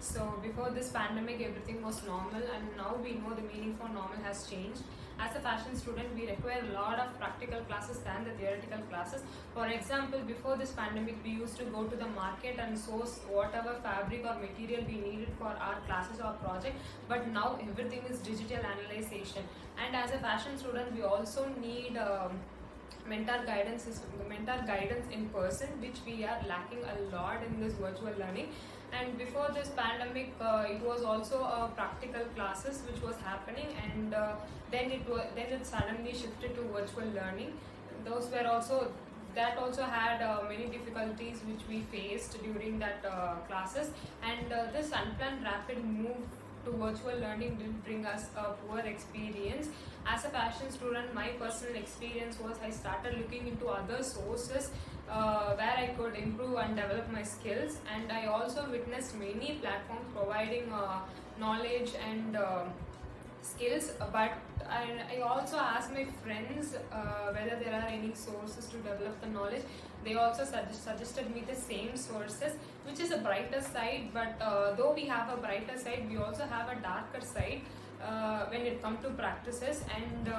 So before this pandemic, everything was normal, and now we know the meaning for normal has changed. As a fashion student, we require a lot of practical classes than the theoretical classes. For example, before this pandemic, we used to go to the market and source whatever fabric or material we needed for our classes or project. But now everything is digital analyzation. And as a fashion student, we also need mentor guidance in person, which we are lacking a lot in this virtual learning. And before this pandemic, it was also practical classes which was happening, and then it suddenly shifted to virtual learning. Those were also that also had many difficulties which we faced during that classes, and this unplanned rapid move to virtual learning did bring us a poor experience. As a fashion student, my personal experience was I started looking into other sources where I could improve and develop my skills, and I also witnessed many platforms providing knowledge and skills, but I also asked my friends whether there are any sources to develop the knowledge. They also suggested me the same sources, which is a brighter side, but though we have a brighter side, we also have a darker side when it comes to practices, and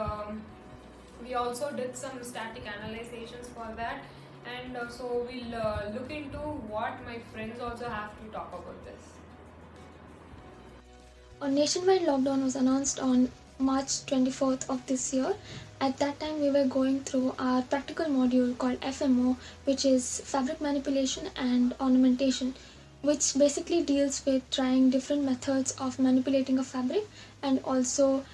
we also did some static analyzations for that, and so we'll look into what my friends also have to talk about this. A nationwide lockdown was announced on March 24th of this year. At that time, we were going through our practical module called FMO, which is fabric manipulation and ornamentation, which basically deals with trying different methods of manipulating a fabric and also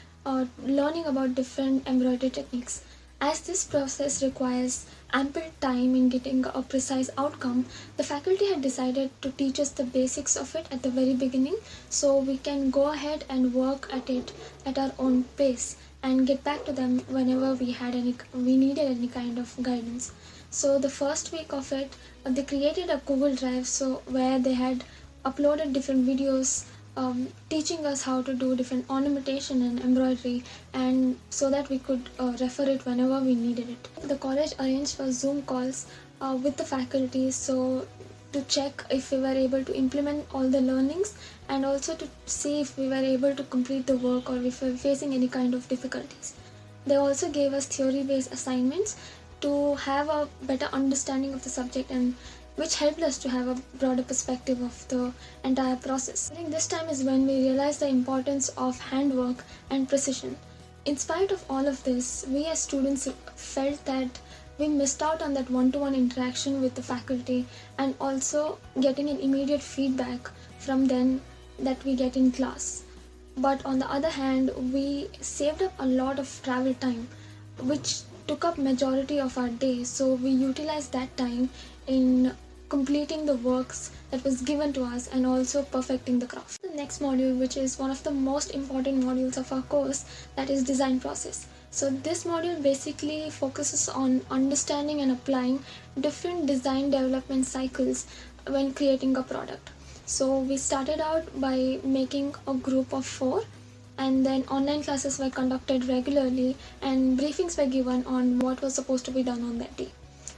learning about different embroidery techniques. As this process requires ample time in getting a precise outcome, the faculty had decided to teach us the basics of it at the very beginning so we can go ahead and work at it at our own pace and get back to them whenever we needed any kind of guidance. So the first week of it, they created a Google Drive where they had uploaded different videos teaching us how to do different ornamentation and embroidery, and so that we could refer it whenever we needed it. The college arranged for Zoom calls with the faculty to check if we were able to implement all the learnings and also to see if we were able to complete the work or if we were facing any kind of difficulties. They also gave us theory-based assignments to have a better understanding of the subject, and which helped us to have a broader perspective of the entire process. During this time is when we realized the importance of handwork and precision. In spite of all of this, we as students felt that we missed out on that one-to-one interaction with the faculty and also getting an immediate feedback from them that we get in class. But on the other hand, we saved up a lot of travel time, which took up majority of our day, so we utilized that time in completing the works that was given to us and also perfecting the craft. The next module, which is one of the most important modules of our course, that is design process. So this module basically focuses on understanding and applying different design development cycles when creating a product. So we started out by making a group of 4, and then online classes were conducted regularly and briefings were given on what was supposed to be done on that day.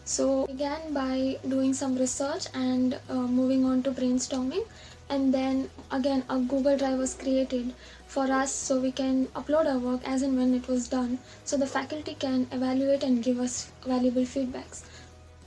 So we began by doing some research and moving on to brainstorming, and then again a Google Drive was created for us so we can upload our work as and when it was done, so the faculty can evaluate and give us valuable feedbacks.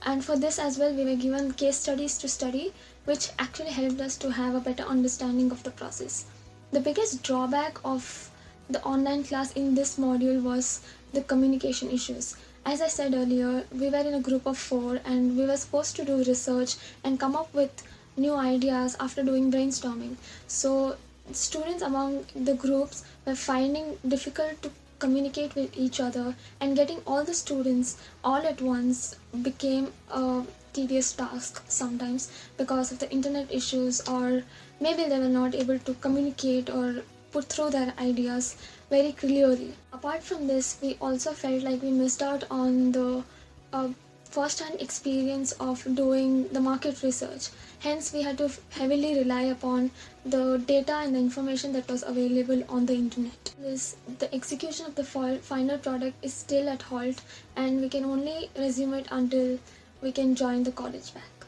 And for this as well, we were given case studies to study, which actually helped us to have a better understanding of the process. The biggest drawback of the online class in this module was the communication issues. As I said earlier, we were in a group of 4 and we were supposed to do research and come up with new ideas after doing brainstorming. So students among the groups were finding difficult to communicate with each other, and getting all the students all at once became a tedious task sometimes because of the internet issues, or maybe they were not able to communicate or put through their ideas very clearly. Apart from this, we also felt like we missed out on the first-hand experience of doing the market research. Hence, we had to heavily rely upon the data and the information that was available on the internet. The execution of the final product is still at halt, and we can only resume it until we can join the college back.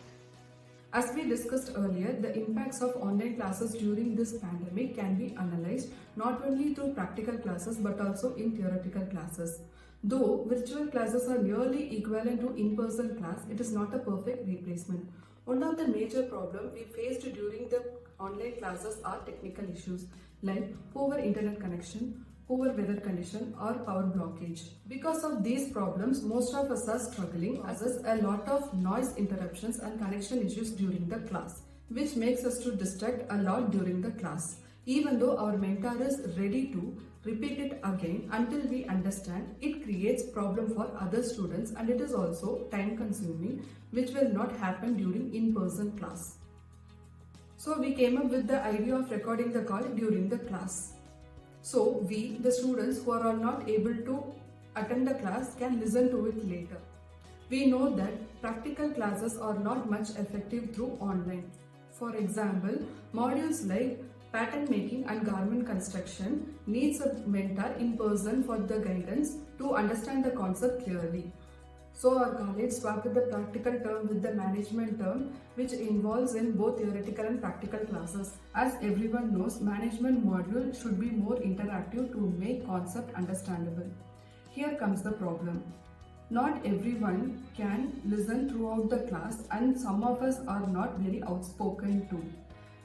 As we discussed earlier, the impacts of online classes during this pandemic can be analyzed not only through practical classes but also in theoretical classes. Though virtual classes are nearly equivalent to in-person class, it is not a perfect replacement. One of the major problems we faced during the online classes are technical issues like poor internet connection, poor weather condition or power blockage. Because of these problems, most of us are struggling as is a lot of noise interruptions and connection issues during the class, which makes us to distract a lot during the class. Even though our mentor is ready to repeat it again until we understand, it creates problem for other students and it is also time consuming, which will not happen during in-person class. So we came up with the idea of recording the call during the class. So we, the students who are not able to attend the class, can listen to it later. We know that practical classes are not much effective through online. For example, modules like pattern making and garment construction needs a mentor in person for the guidance to understand the concept clearly. So our college swapped the practical term with the management term, which involves in both theoretical and practical classes. As everyone knows, management module should be more interactive to make concept understandable. Here comes the problem. Not everyone can listen throughout the class and some of us are not very outspoken too.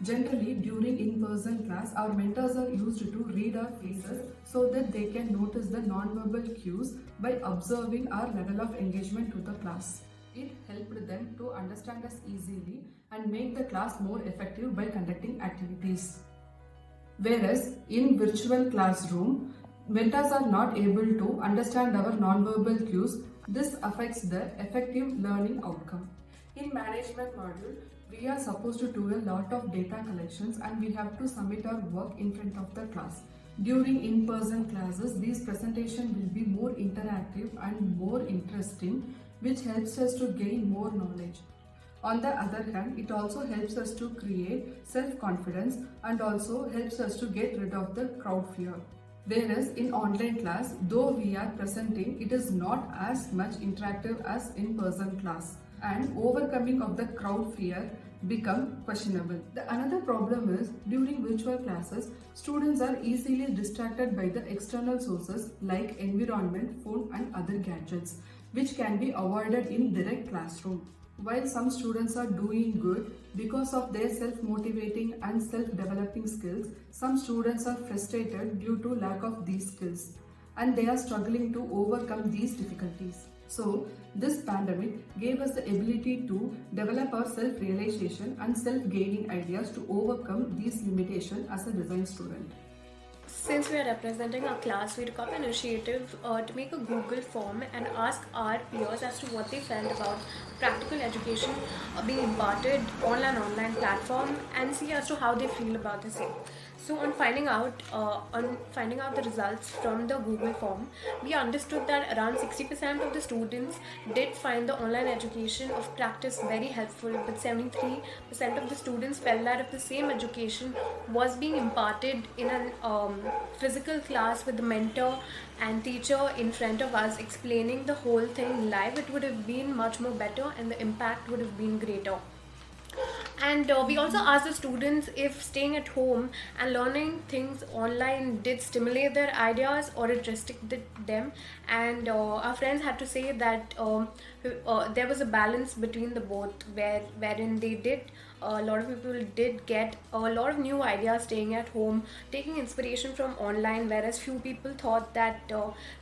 Generally, during in-person class, our mentors are used to read our faces so that they can notice the non-verbal cues by observing our level of engagement to the class. It helped them to understand us easily and make the class more effective by conducting activities. Whereas in virtual classroom, mentors are not able to understand our non-verbal cues. This affects the effective learning outcome. In management module, we are supposed to do a lot of data collections and we have to submit our work in front of the class. During in-person classes, these presentations will be more interactive and more interesting, which helps us to gain more knowledge. On the other hand, it also helps us to create self-confidence and also helps us to get rid of the crowd fear. Whereas in online class, though we are presenting, it is not as much interactive as in-person class, and overcoming of the crowd fear become questionable. The another problem is during virtual classes, students are easily distracted by the external sources like environment, phone and other gadgets, which can be avoided in direct classroom. While some students are doing good because of their self-motivating and self-developing skills, some students are frustrated due to lack of these skills and they are struggling to overcome these difficulties. So, this pandemic gave us the ability to develop our self-realization and self-gaining ideas to overcome these limitations as a design student. Since we are representing our class, we took up an initiative to make a Google form and ask our peers as to what they felt about practical education being imparted on an online platform and see as to how they feel about the same. So on finding out the results from the Google form, we understood that around 60% of the students did find the online education of practice very helpful, but 73% of the students felt that if the same education was being imparted in a physical class with the mentor and teacher in front of us explaining the whole thing live, it would have been much more better and the impact would have been greater. And we also asked the students if staying at home and learning things online did stimulate their ideas or it restricted them. And our friends had to say that there was a balance between the both, wherein they did. A lot of people did get a lot of new ideas staying at home, taking inspiration from online, whereas few people thought that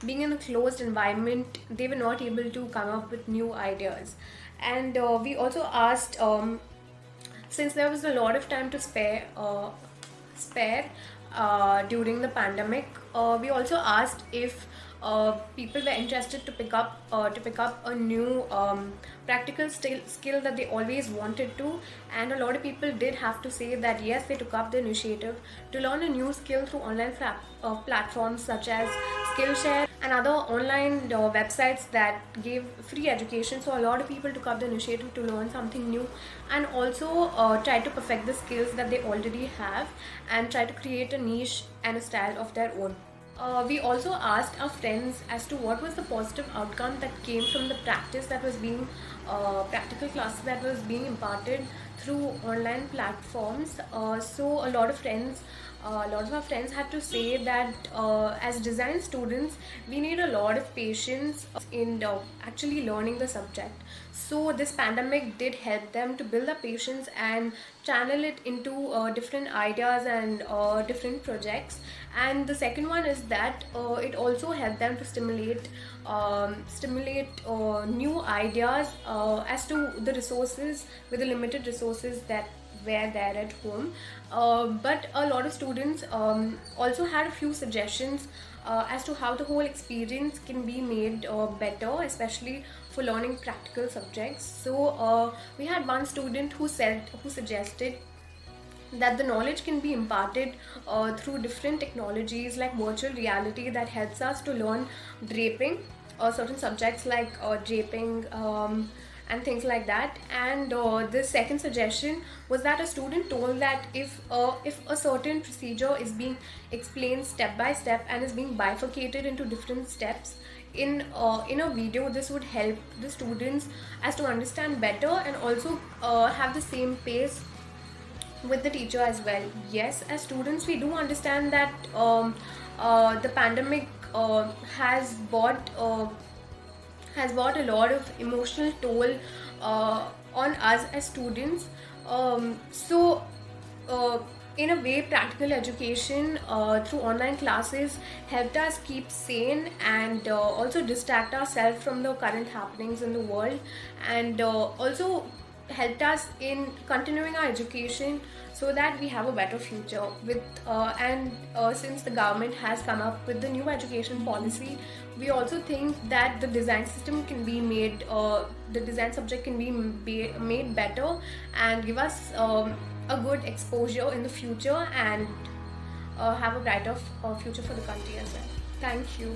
being in a closed environment, they were not able to come up with new ideas. And we also asked, since there was a lot of time to spare during the pandemic, we also asked if people were interested to pick up a new practical skill that they always wanted to, and a lot of people did have to say that yes, they took up the initiative to learn a new skill through online platforms such as Skillshare and other online websites that gave free education. So a lot of people took up the initiative to learn something new and also try to perfect the skills that they already have and try to create a niche and a style of their own. We also asked our friends as to what was the positive outcome that came from the practice that was being practical classes that was being imparted through online platforms. So a lot of our friends had to say that as design students, we need a lot of patience in actually learning the subject. So this pandemic did help them to build up patience and channel it into different ideas and different projects. And the second one is that it also helped them to stimulate new ideas as to the resources, with the limited resources that were there at home. But a lot of students also had a few suggestions as to how the whole experience can be made better, especially for learning practical subjects. So we had one student who suggested that the knowledge can be imparted through different technologies like virtual reality that helps us to learn draping, certain subjects like draping and things like that. And the second suggestion was that a student told that if a certain procedure is being explained step by step and is being bifurcated into different steps in a video, this would help the students as to understand better and also have the same pace with the teacher as well. Yes, as students we do understand that the pandemic has brought a lot of emotional toll on us as students. So in a way, practical education through online classes helped us keep sane and also distract ourselves from the current happenings in the world, and also helped us in continuing our education so that we have a better future with and since the government has come up with the new education policy, we also think that the design system can be made, the design subject can be made better and give us a good exposure in the future and have a brighter future for the country as well. Thank you.